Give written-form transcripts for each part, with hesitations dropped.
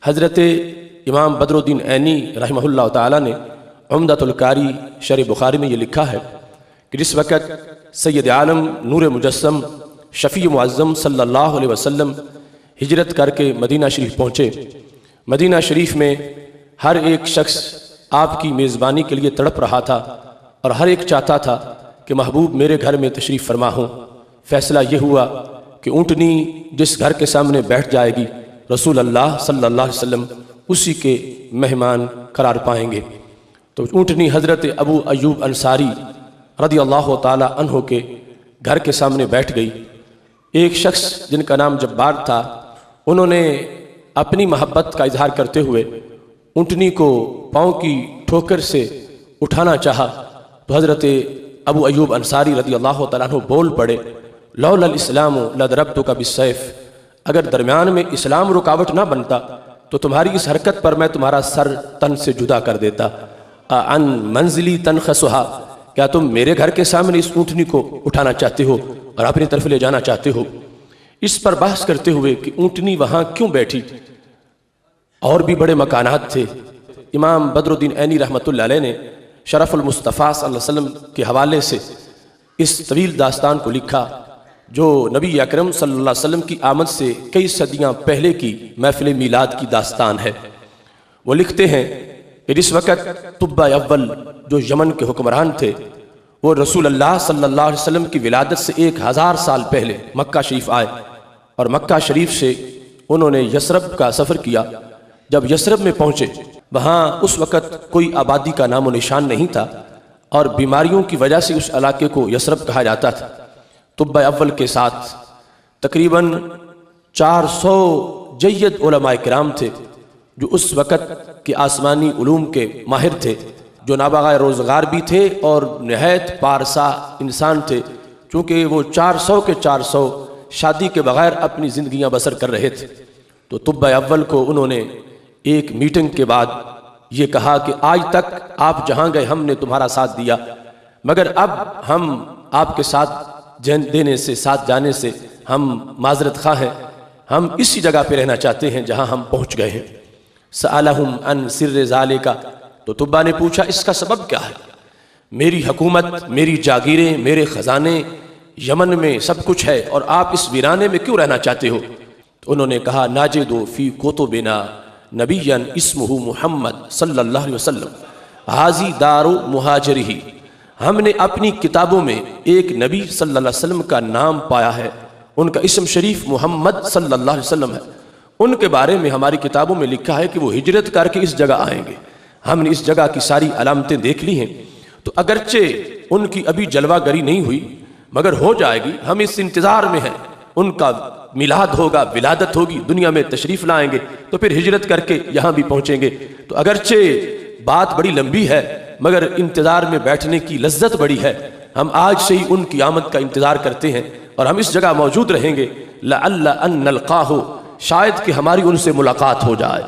हज़रत इमाम बदरुद्दीन ऐनी रहमहुल्लाह ताला ने उम्दतुल कारी शरह बुखारी में ये लिखा है कि जिस वक़्त सैयद आलम नूर मुजस्सम शफ़ी मुअज़्ज़म सल्लल्लाहु अलैहि वसल्लम हिजरत करके मदीना शरीफ पहुँचे, मदीना शरीफ में हर एक शख्स आपकी मेज़बानी के लिए तड़प रहा था और हर एक चाहता था कि महबूब मेरे घर में तशरीफ़ फरमा हो। फ़ैसला ये हुआ कि ऊँटनी जिस घर के सामने बैठ जाएगी रसूल अल्लाह सल्लल्लाहु अलैहि वसल्लम उसी के मेहमान करार पाएंगे। तो ऊँटनी हज़रत अबू अय्यूब अंसारी रदियल्लाहु ताला अन्हो के घर के सामने बैठ गई। एक शख्स जिनका नाम जब्बार था, उन्होंने अपनी मोहब्बत का इजहार करते हुए ऊँटनी को पाँव की ठोकर से उठाना चाहा तो हज़रत अबू अय्यूब अंसारी रदियल्लाहु ताला अन्हु बोल पड़े, लौलल इस्लाम लदरब्तुका बिस्सैफ, अगर दरमियान में इस्लाम रुकावट ना बनता तो तुम्हारी इस हरकत पर मैं तुम्हारा सर तन से जुदा कर देता। अन मंजिली तनखसुहा, क्या तुम मेरे घर के सामने इस ऊँटनी को उठाना चाहते हो और अपनी तरफ ले जाना चाहते हो। इस पर बहस करते हुए कि ऊँटनी वहाँ क्यों बैठी, और भी बड़े मकानात थे। इमाम बदरुद्दीन ऐनी रहमतुल्लाह अलैह ने शरफुल मुस्तफ़ा सल्लल्लाहु अलैहि वसल्लम के हवाले से इस तवील दास्तान को लिखा जो नबी अकरम सल्लल्लाहु अलैहि वसल्लम की आमद से कई सदियाँ पहले की महफिल मीलाद की दास्तान है। वो लिखते हैं कि जिस वक़्त तुब्बा अव्वल जो यमन के हुक्मरान थे, वो रसूल अल्लाह सल्लल्लाहु अलैहि वसल्लम की विलादत से 1000 साल पहले मक्का शरीफ आए और मक्का शरीफ से उन्होंने यसरब का सफ़र किया। जब यसरब में पहुँचे, वहाँ उस वक़्त कोई आबादी का नामो निशान नहीं था और बीमारियों की वजह से उस इलाके को यसरब कहा जाता था। तुब्बा अव्वल के साथ तकरीबन 400 जय्यद उलमाए किराम थे जो उस वक़्त के आसमानी उलूम के माहिर थे, जो नाबागा रोज़गार भी थे और नहायत पारसा इंसान थे, चूँकि वो 400 के 400 शादी के बग़ैर अपनी ज़िंदगियाँ बसर कर रहे थे। तो तुब्बा अव्वल को उन्होंने एक मीटिंग के बाद ये कहा कि आज तक आप जहाँ गए हमने तुम्हारा साथ दिया, मगर अब हम आपके साथ देने से, साथ जाने से हम माजरत खा हैं, हम इसी जगह पे रहना चाहते हैं जहां हम पहुंच गए हैं। सअलहुम अन सिर्र ज़ालिका, तो तुब्बा ने पूछा इसका सबब क्या है। मेरी हुकूमत, मेरी जागीरें, मेरे ख़जाने यमन में सब कुछ है और आप इस वीराने में क्यों रहना चाहते हो। तो उन्होंने कहा नाजिदु फ़ी कुतुबिना नबिय्यन इस्मुहु मुहम्मद सल्लल्लाहु अलैहि वसल्लम हाज़ी दारु मुहाजिरिही, हमने अपनी किताबों में एक नबी सल्लल्लाहु अलैहि वसल्लम का नाम पाया है, उनका इस्म शरीफ मोहम्मद सल्लल्लाहु अलैहि वसल्लम है। उनके बारे में हमारी किताबों में लिखा है कि वो हिजरत करके इस जगह आएंगे। हमने इस जगह की सारी अलामतें देख ली हैं, तो अगरचे उनकी अभी जलवागरी नहीं हुई मगर हो जाएगी, हम इस इंतज़ार में हैं। उनका मिलाद होगा, विलादत होगी, दुनिया में तशरीफ़ लाएंगे तो फिर हिजरत करके यहाँ भी पहुँचेंगे। तो अगरचे बात बड़ी लंबी है मगर इंतज़ार में बैठने की लज्जत बड़ी है। हम आज से ही उनकी आमद का इंतज़ार करते हैं और हम इस जगह मौजूद रहेंगे। लअल्ला अन नल्क़ाहु, शायद कि हमारी उनसे मुलाकात हो जाए।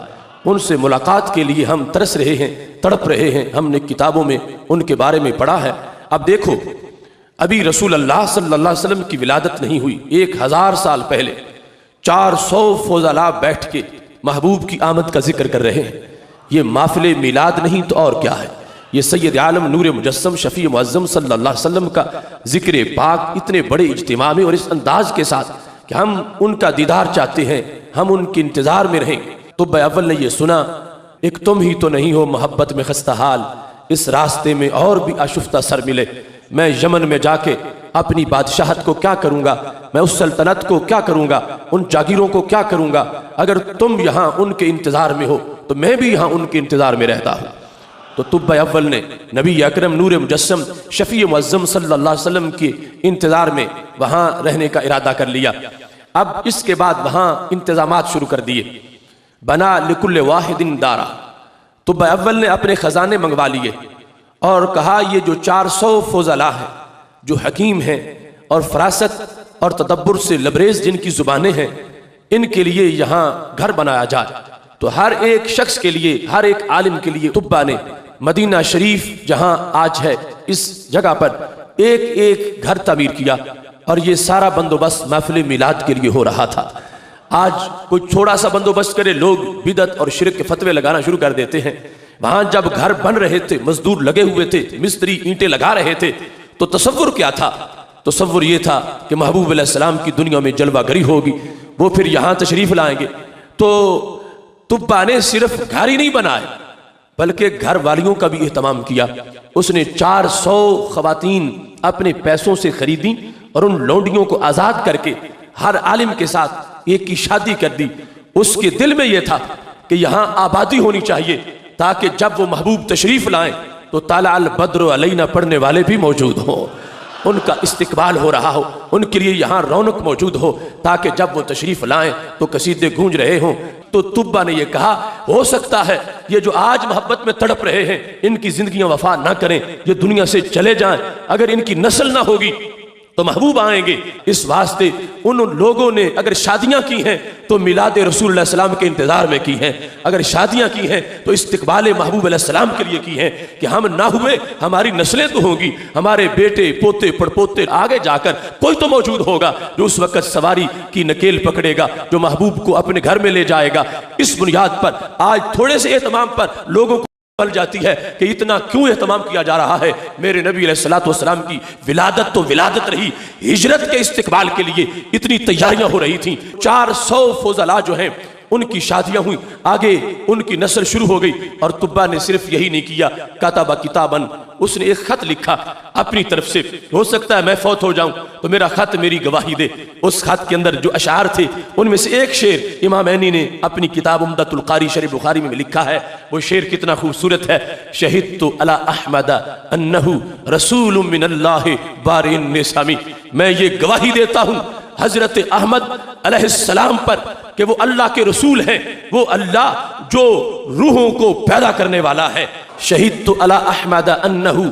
उनसे मुलाकात के लिए हम तरस रहे हैं, तड़प रहे हैं। हमने किताबों में उनके बारे में पढ़ा है। अब देखो, अभी रसूल अल्लाह सल्लल्लाहु अलैहि वसल्लम की विलादत नहीं हुई, 1000 साल पहले 400 फौज़ला बैठ के महबूब की आमद का जिक्र कर रहे हैं। ये माफिल मिलाद नहीं तो और क्या है। ये सैयद आलम नूर मुजस्सम शफ़ी मुअज़्ज़म सल्लल्लाहु अलैहि वसल्लम का ज़िक्र पाक इतने बड़े इज्तिमा में और इस अंदाज के साथ कि हम उनका दीदार चाहते हैं, हम उनके इंतज़ार में रहें। तुब्बा अव्वल ने यह सुना, एक तुम ही तो नहीं हो मोहब्बत में खस्ता हाल, इस रास्ते में और भी आशुफ्ता सर मिले। मैं यमन में जाके अपनी बादशाहत को क्या करूँगा, मैं उस सल्तनत को क्या करूँगा, उन जागीरों को क्या करूँगा। अगर तुम यहाँ उनके इंतज़ार में हो तो मैं भी यहाँ उनके इंतज़ार में रहता हूँ। तो तुब्बा अव्वल ने नबी अकरम नूर मुजस्सम शफ़ी मुअज़्ज़म सल्लल्लाहु अलैहि वसल्लम के इंतज़ार में वहाँ रहने का इरादा कर लिया। अब इसके बाद वहाँ इंतज़ामात शुरू कर दिए। बना लिकुल्ल वाहिदिन दारा, तुब्बा अव्वल ने अपने ख़जाने मंगवा लिए और कहा ये जो 400 फौज़ला है जो हकीम हैं और फरासत और तदब्बुर से लबरेज जिनकी ज़ुबानें हैं, इनके लिए यहाँ घर बनाया जाए। तो हर एक शख्स के लिए, हर एक आलिम के लिए तुब्बा ने मदीना शरीफ जहाँ आज है इस जगह पर एक एक घर तामीर किया और ये सारा बंदोबस्त महफिल मिलाद के लिए हो रहा था। आज कोई थोड़ा सा बंदोबस्त करे, लोग बिदत और शिरक के फतवे लगाना शुरू कर देते हैं। वहां जब घर बन रहे थे, मजदूर लगे हुए थे, मिस्त्री ईंटें लगा रहे थे, तो तसव्वुर क्या था? तसव्वुर ये था कि महबूब अलैहिस्सलाम की दुनिया में जलवागरी होगी, वो फिर यहां तशरीफ लाएंगे। तो तुब्बा ने सिर्फ घर ही नहीं बनाए बल्कि घर वालियों का भी एहतमाम किया। उसने 400 खवातीन अपने पैसों से खरीदी और उन लौंडियों को आजाद करके हर आलिम के साथ एक की शादी कर दी। उसके दिल में यह था कि यहां आबादी होनी चाहिए ताकि जब वो महबूब तशरीफ लाएं तो ताला अल बद्र अलैना पढ़ने वाले भी मौजूद हों, उनका इस्तिकबाल हो रहा हो, उनके लिए यहाँ रौनक मौजूद हो, ताकि जब वो तशरीफ लाएं तो कसीदे गूंज रहे हों। तो तुब्बा ने यह कहा, हो सकता है ये जो आज मोहब्बत में तड़प रहे हैं इनकी जिंदगियां वफा ना करें, ये दुनिया से चले जाएं। अगर इनकी नस्ल ना होगी तो महबूब आएंगे। इस वास्ते उन लोगों ने अगर शादियां की हैं तो मिलाद रसूल सलाम के इंतजार में की हैं, अगर शादियां की हैं तो इस्तिकबाल महबूब सलाम के लिए की हैं कि हम ना हुए हमारी नस्लें तो होंगी, हमारे बेटे पोते पड़पोते आगे जाकर कोई तो मौजूद होगा जो उस वक्त सवारी की नकेल पकड़ेगा, जो महबूब को अपने घर में ले जाएगा। इस बुनियाद पर आज थोड़े से एहतमाम पर लोगों को बल जाती है कि इतना क्यों एहतमाम किया जा रहा है। मेरे नबी अलैहिस्सलातु वस्सलाम की विलादत तो विलादत रही, हिजरत के इस्तिकबाल के लिए इतनी तैयारियां हो रही थी। 400 फौजला जो हैं उनकी शादियां हुई, आगे उनकी नस्ल शुरू हो गई। और तुब्बा ने सिर्फ यही नहीं किया, कातबा किताबन, उसने एक खत लिखा अपनी तरफ से। हो सकता है मैं फौत हो जाऊं तो मेरा खत मेरी गवाही दे। उस खत के अंदर जो अशार थे उनमें से एक शेर इमाम ऐनी ने अपनी किताब उम्दतुल कारी शरीफ बुखारी में लिखा है। वो शेर कितना खूबसूरत है, शहीदतु अला अहमद अन्नहु रसूलुम मिनल्लाहि बारिन निसामी, मैं ये गवाही देता हूं हजरत अहमद अलैहिस्सलाम पर कि वो अल्लाह के रसूल हैं, वो अल्लाह जो रूहों को पैदा करने वाला है। शहीद तो अला अहमद अन्नहु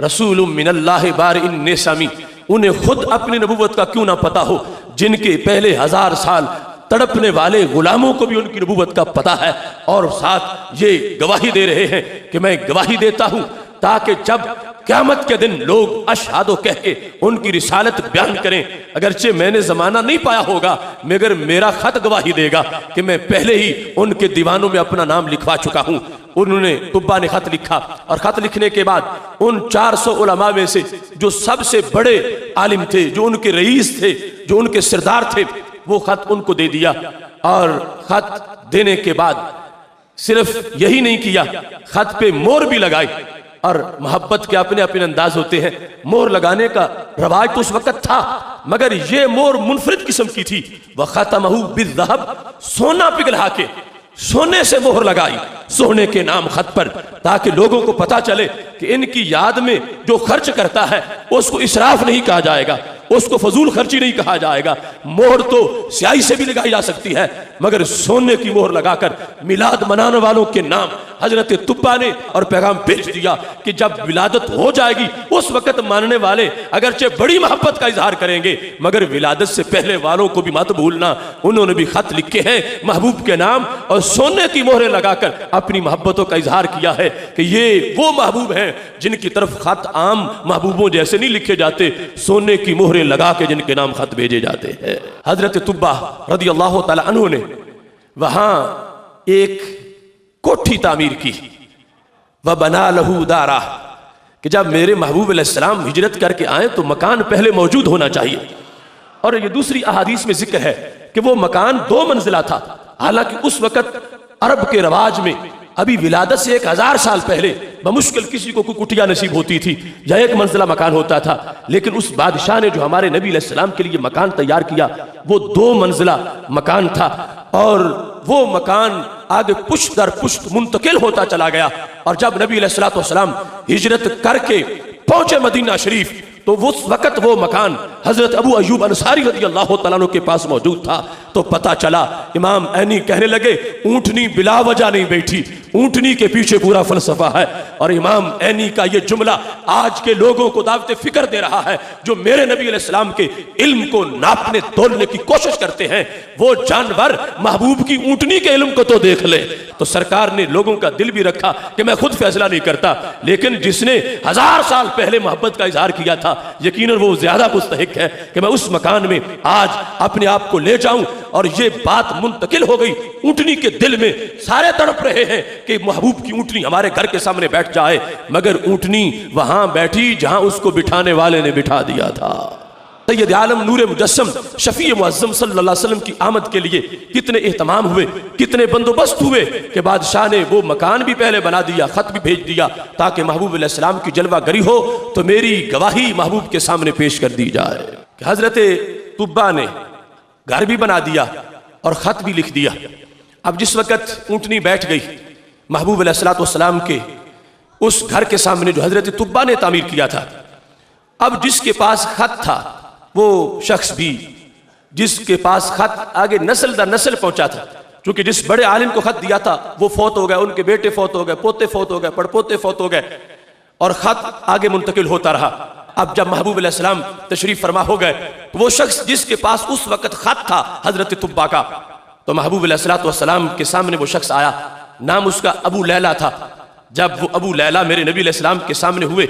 रसूलुम मिनल्लाहि बारिन निसामी, उन्हें खुद अपनी नबूवत का क्यों ना पता हो, जिनके पहले 1000 साल तड़पने वाले गुलामों को भी उनकी नबूवत का पता है। और साथ ये गवाही दे रहे हैं कि मैं गवाही देता हूं ताकि जब क़यामत के दिन लोग अशहादो कह के उनकी रिसालत बयान करें। अगरचे मैंने जमाना नहीं पाया होगा मगर मेरा खत गवाही देगा कि मैं पहले ही उनके दीवानों में अपना नाम लिखवा चुका हूं। उन्होंने तुब्बा ने खत लिखा और खत लिखने के बाद उन 400 उलमा में से जो सबसे बड़े आलिम थे, जो उनके रईस थे, जो उनके सरदार थे, वो खत उनको दे दिया। और खत देने के बाद सिर्फ यही नहीं किया, खत पे मोहर भी लगाई। और मोहब्बत के अपने अपने अंदाज होते हैं, मोहर लगाने का रवाज तो उस वक्त था मगर ये मोहर मुनफरिद किस्म की थी। वह खतमहु बिज़्ज़हब, सोना पिघला के सोने से मोहर लगाई सोने के नाम खत पर, ताकि लोगों को पता चले कि इनकी याद में जो खर्च करता है उसको इसराफ नहीं कहा जाएगा, उसको फजूल खर्ची नहीं कहा जाएगा। मोहर तो स्याही से भी लगाई जा सकती है मगर सोने की मोहर लगाकर मिलाद मनाने वालों के नाम हजरत तुब्बा ने और पैगाम भेज दिया कि जब विलादत हो जाएगी उस वक्त मानने वाले अगरचे बड़ी मोहब्बत का इजहार करेंगे मगर विलादत से पहले वालों को भी मत भूलना। उन्होंने भी खत लिखे हैं महबूब के नाम और सोने की मोहरें लगाकर अपनी मोहब्बतों का इजहार किया है कि ये वो महबूब हैं जिनकी तरफ खत आम महबूबों जैसे नहीं लिखे जाते, सोने की मोहरें लगा के जिनके नाम खत भेजे जाते हैं। हजरत तुब्बा रज़ी अल्लाह तआला अन्हु ने वहां एक कोठी तामीर की, व बना लहू दारा, कि जब मेरे महबूब अलैहिस्सलाम हिजरत करके आए तो मकान पहले मौजूद होना चाहिए। और ये दूसरी अहादीस में जिक्र है कि वो मकान 2 मंजिला था। हालांकि उस वक्त अरब के रवाज में अभी विलादत से 1000 साल पहले बमुश्किल किसी को कोई कुटिया नसीब होती थी या 1 मंजिला मकान होता था, लेकिन उस बादशाह ने जो हमारे नबी अलैहिस्सलाम के लिए मकान तैयार किया वो 2 मंजिला मकान था। और वो मकान आगे पुश्त दर पुश्त मुंतकिल होता चला गया। और जब नबी अलैहिस्सलातु वस्सलाम हिजरत करके पहुंचे मदीना शरीफ तो उस वक्त वो मकान हजरत अबू अय्यूब अंसारी रज़ियल्लाहु तआला अन्हु के पास मौजूद था। तो पता चला, इमाम ऐनी कहने लगे ऊंटनी बिला वजह नहीं बैठी, ऊंटनी के पीछे पूरा फलसफा है। और इमाम ऐनी का ये जुमला आज के लोगों को दावत फिक्र दे रहा है जो मेरे नबी अलैहिस्सलाम के इल्म को नापने तोलने की कोशिश करते हैं। वो जानवर महबूब की ऊंटनी के इल्म को तो देख ले। तो सरकार ने लोगों का दिल भी रखा कि मैं खुद फैसला नहीं करता, लेकिन जिसने 1000 साल पहले मोहब्बत का इजहार किया था, यकीनन वो ज्यादा मुस्तहिक है कि मैं उस मकान में आज अपने आप को ले जाऊं। और ये बात मुंतकिल हो गई ऊंटनी के दिल में, सारे तड़प रहे हैं कि महबूब की ऊंटनी हमारे घर के सामने बैठ जाए, मगर ऊंटनी वहां बैठी जहां उसको बिठाने वाले ने बिठा दिया था। सैयद आलम नूर मुजस्सम शफी मुअज्जम सल्लल्लाहु अलैहि वसल्लम की आमद के लिए कितने एहतमाम हुए, कितने बंदोबस्त हुए कि बादशाह ने वो मकान भी पहले बना दिया, खत भी भेज दिया ताकि महबूब अलैहिस्सलाम की जलवागरी हो तो मेरी गवाही महबूब के सामने पेश कर दी जाए। कि हजरत तुब्बा ने घर भी बना दिया और खत भी लिख दिया। अब जिस वक्त ऊंटनी बैठ गई महबूब अलैहिस्सलाम के उस घर के सामने जो हजरत तुब्बा ने तामीर किया था, अब जिसके पास खत था वो शख्स भी, जिसके पास खत आगे नस्ल दर नस्ल पहुंचा था, क्योंकि जिस बड़े आलिम को खत दिया था वो फौत हो गए, उनके बेटे फौत हो गए, पोते फौत हो गए, पड़पोते फौत हो गए और खत आगे मुंतकिल होता रहा। अब जब महबूब अलैहिस्सलाम तशरीफ फरमा हो गए, वो शख्स जिसके पास उस वक्त खत था हजरत तुब्बा का, तो महबूब अलैहिस्सलाम के सामने वो शख्स आया, नाम उसका अबू लैला था। जब वो अबू लैला मेरे नबी अलैहिस्सलाम के सामने हुए,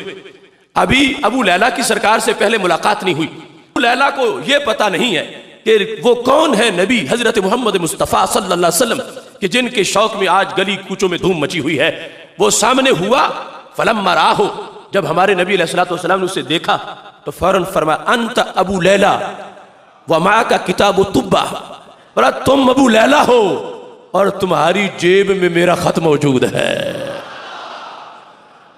अभी अबू लैला की सरकार से पहले मुलाकात नहीं हुई, अबू लैला को यह पता नहीं है कि वो कौन है नबी हजरत मोहम्मद मुस्तफ़ा सल्लल्लाहु अलैहि वसल्लम कि जिनके शौक में आज गली कूचों में धूम मची हुई है। वो सामने हुआ, फलम्मा राहो, जब हमारे नबी अलैहिस्सलाम ने उसे देखा तो फौरन फरमाया अंत अबू लैला व मा का किताब तुब्बा, बोला तुम अबू लैला हो और तुम्हारी जेब में मेरा खत मौजूद है।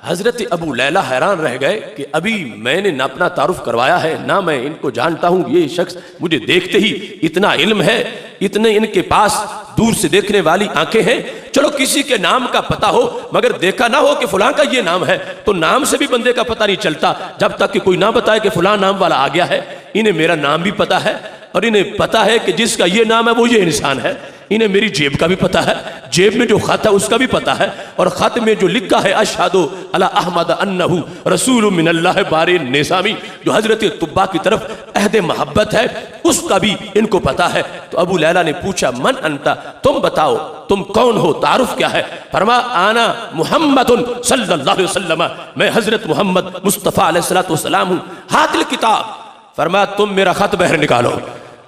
हजरत अबू लैला हैरान रह गए कि अभी मैंने ना अपना तारुफ करवाया है, ना मैं इनको जानता हूं, ये शख्स मुझे देखते ही इतना इल्म है, इतने इनके पास दूर से देखने वाली आंखें हैं। चलो किसी के नाम का पता हो, मगर देखा ना हो कि फलां का ये नाम है, तो नाम से भी बंदे का पता नहीं चलता जब तक कि कोई ना बताए कि फलां नाम वाला आ गया है। इन्हें मेरा नाम भी पता है और इन्हें पता है कि जिसका ये नाम है वो ये इंसान है। इन्हें मेरी जेब का भी पता है, जेब में जो खत है उसका भी पता है, और खत में जो लिखा है अशहदु अला अहमद अन्नहु रसूलुम मिनल्लाहि बारी निसामी, जो हजरत तुब्बा की तरफ अहद मोहब्बत है, उसका भी इनको पता है। तो अबू लैला ने पूछा मन अंता, तुम बताओ तुम कौन हो, तारुफ क्या है? फरमा आना मुहम्मदुन सल्लल्लाहु अलैहि वसल्लम, मैं हजरत मोहम्मद मुस्तफ़ा अलैहिस्सलातु वस्सलाम हूँ। हातिल किताब, फरमा तुम मेरा खत बाहर निकालो।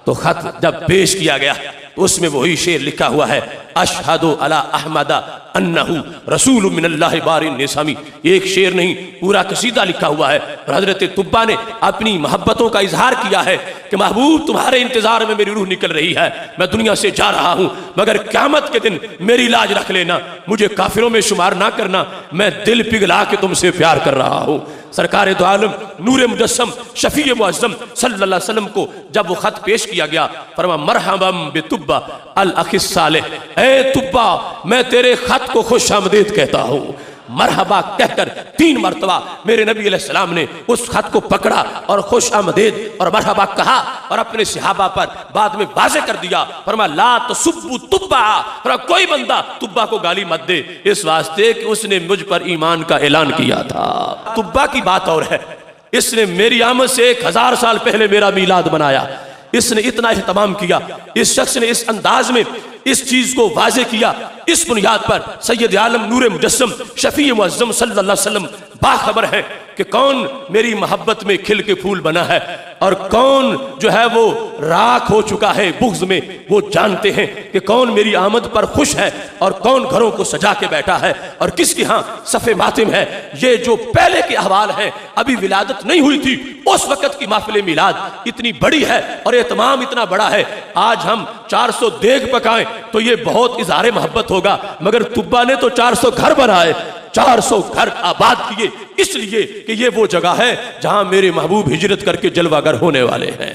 तो खत जब पेश किया गया तो उसमें वही शेर लिखा हुआ है अशहदु अला अहमद अन्नहु रसूल मिनल्लाहि बारी निसामी। एक शेर नहीं, पूरा कसीदा लिखा हुआ है। और हजरत तुब्बा ने अपनी मोहब्बतों का इजहार किया है कि महबूब तुम्हारे इंतजार में मेरी रूह निकल रही है, मैं दुनिया से जा रहा हूं, मगर क़यामत के दिन मेरी लाज रख लेना, मुझे काफिरों में शुमार ना करना, मैं दिल पिघला के तुमसे प्यार कर रहा हूं। सरकार दो आलम नूर मुजस्सम शफी मुअज्जम सल्लल्लाहु अलैहि वसल्लम को जब वो खत पेश किया गया, फरमा मरहबम बितुब्बा अल अखिस सालेह, ए तुब्बा मैं तेरे खत को खुश आमदीद कहता हूं। मरहबा कहकर 3 मरतबा मेरे नबी अलैहिस्सलाम ने उस खत को पकड़ा और खुश आमदीद और मरहबा कहा और अपने सहाबा पर बाद में वाज़े कर दिया, फरमा ला तसुब्बु तुब्बा, फरमा कोई बंदा तुब्बा को गाली मत दे, इस वास्ते कि उसने मुझ पर ईमान का ऐलान किया था। तुब्बा की बात और है, इसने मेरी आमद से 1000 साल पहले मेरा मीलाद बनाया, इसने इतना एहतमाम किया, इस शख्स ने इस अंदाज में इस चीज को वाजे किया। इस बुनियाद पर सैयद आलम नूर मुजस्सम शफी मुअज्जम सल्लल्लाहु अलैहि वसल्लम बाखबर है कि कौन मेरी मोहब्बत में खिल के फूल बना है और कौन जो है वो राख हो चुका है बुग़्ज़ में। वो जानते हैं कि कौन मेरी आमद पर खुश है और कौन घरों को सजा के बैठा है और किसके यहाँ सफ़े मातिम है। ये जो पहले के अहवाल हैं, अभी विलादत नहीं हुई थी, उस वक़्त की महफ़िल मिलाद इतनी बड़ी है और एहतमाम इतना बड़ा है। आज हम 400 देग पकाएं तो ये बहुत इज़हार मोहब्बत होगा, मगर तुब्बा ने तो 400 घर बनाए, 400 घर आबाद किए, इसलिए कि ये वो जगह है जहां मेरे महबूब हिजरत करके जलवागर होने वाले हैं।